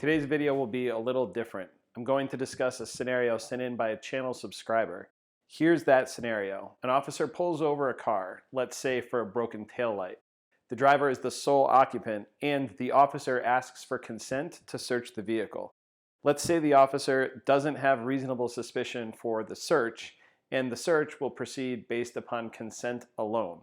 Today's video will be a little different. I'm going to discuss a scenario sent in by a channel subscriber. Here's that scenario. An officer pulls over a car, let's say for a broken taillight. The driver is the sole occupant, and the officer asks for consent to search the vehicle. Let's say the officer doesn't have reasonable suspicion for the search, and the search will proceed based upon consent alone.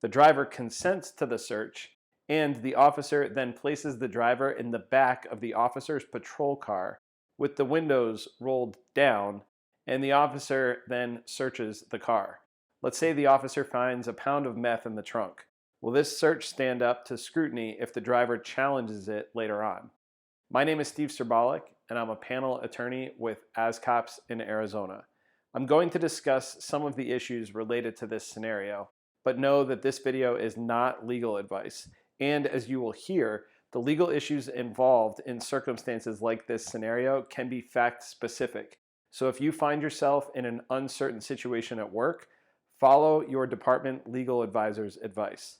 The driver consents to the search, and the officer then places the driver in the back of the officer's patrol car with the windows rolled down, and the officer then searches the car. Let's say the officer finds a pound of meth in the trunk. Will this search stand up to scrutiny if the driver challenges it later on? My name is Steve Serbalik, and I'm a panel attorney with AsCops in Arizona. I'm going to discuss some of the issues related to this scenario, but know that this video is not legal advice. And as you will hear, the legal issues involved in circumstances like this scenario can be fact-specific. So if you find yourself in an uncertain situation at work, follow your department legal advisor's advice.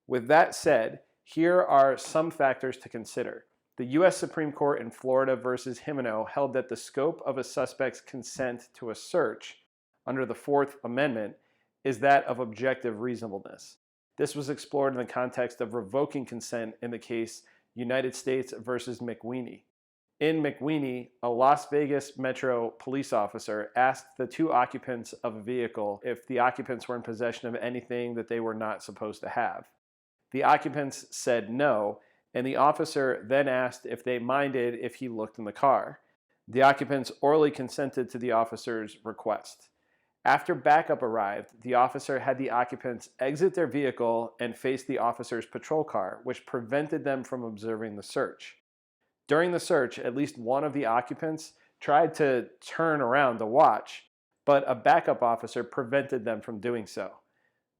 With that said, here are some factors to consider. The U.S. Supreme Court in Florida versus Jimeno held that the scope of a suspect's consent to a search under the Fourth Amendment is that of objective reasonableness. This was explored in the context of revoking consent in the case United States versus McWeeny. In McWeeny, a Las Vegas Metro police officer asked the two occupants of a vehicle if the occupants were in possession of anything that they were not supposed to have. The occupants said no, and the officer then asked if they minded if he looked in the car. The occupants orally consented to the officer's request. After backup arrived, the officer had the occupants exit their vehicle and face the officer's patrol car, which prevented them from observing the search. During the search, at least one of the occupants tried to turn around to watch, but a backup officer prevented them from doing so.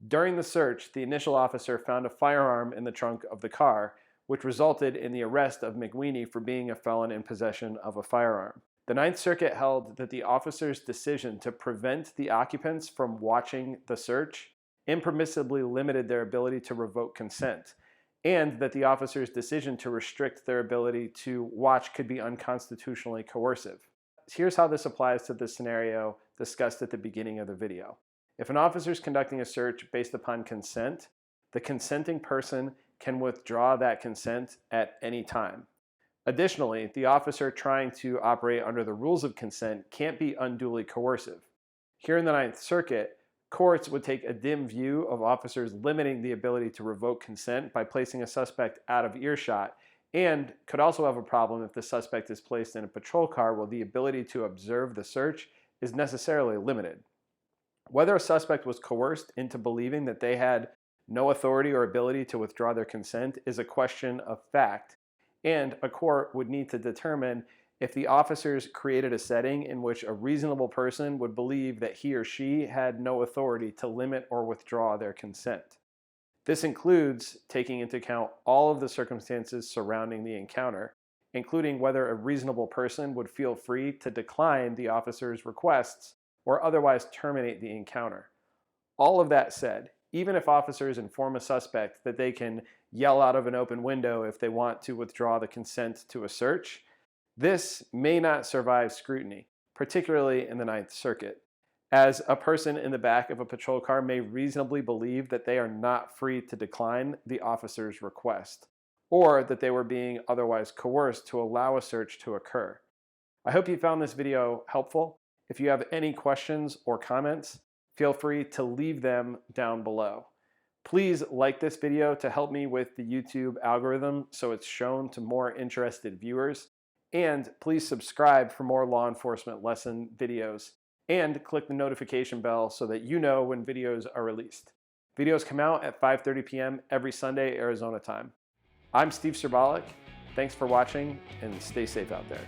During the search, the initial officer found a firearm in the trunk of the car, which resulted in the arrest of McWeeny for being a felon in possession of a firearm. The Ninth Circuit held that the officer's decision to prevent the occupants from watching the search impermissibly limited their ability to revoke consent, and that the officer's decision to restrict their ability to watch could be unconstitutionally coercive. Here's how this applies to the scenario discussed at the beginning of the video. If an officer is conducting a search based upon consent, the consenting person can withdraw that consent at any time. Additionally, the officer trying to operate under the rules of consent can't be unduly coercive. Here in the Ninth Circuit, courts would take a dim view of officers limiting the ability to revoke consent by placing a suspect out of earshot, and could also have a problem if the suspect is placed in a patrol car while the ability to observe the search is necessarily limited. Whether a suspect was coerced into believing that they had no authority or ability to withdraw their consent is a question of fact, and a court would need to determine if the officers created a setting in which a reasonable person would believe that he or she had no authority to limit or withdraw their consent. This includes taking into account all of the circumstances surrounding the encounter, including whether a reasonable person would feel free to decline the officer's requests or otherwise terminate the encounter. All of that said, even if officers inform a suspect that they can yell out of an open window if they want to withdraw the consent to a search, this may not survive scrutiny, particularly in the Ninth Circuit, as a person in the back of a patrol car may reasonably believe that they are not free to decline the officer's request, or that they were being otherwise coerced to allow a search to occur. I hope you found this video helpful. If you have any questions or comments, feel free to leave them down below. Please like this video to help me with the YouTube algorithm so it's shown to more interested viewers. And please subscribe for more law enforcement lesson videos. And click the notification bell so that you know when videos are released. Videos come out at 5:30 p.m. every Sunday, Arizona time. I'm Steve Serbalik. Thanks for watching and stay safe out there.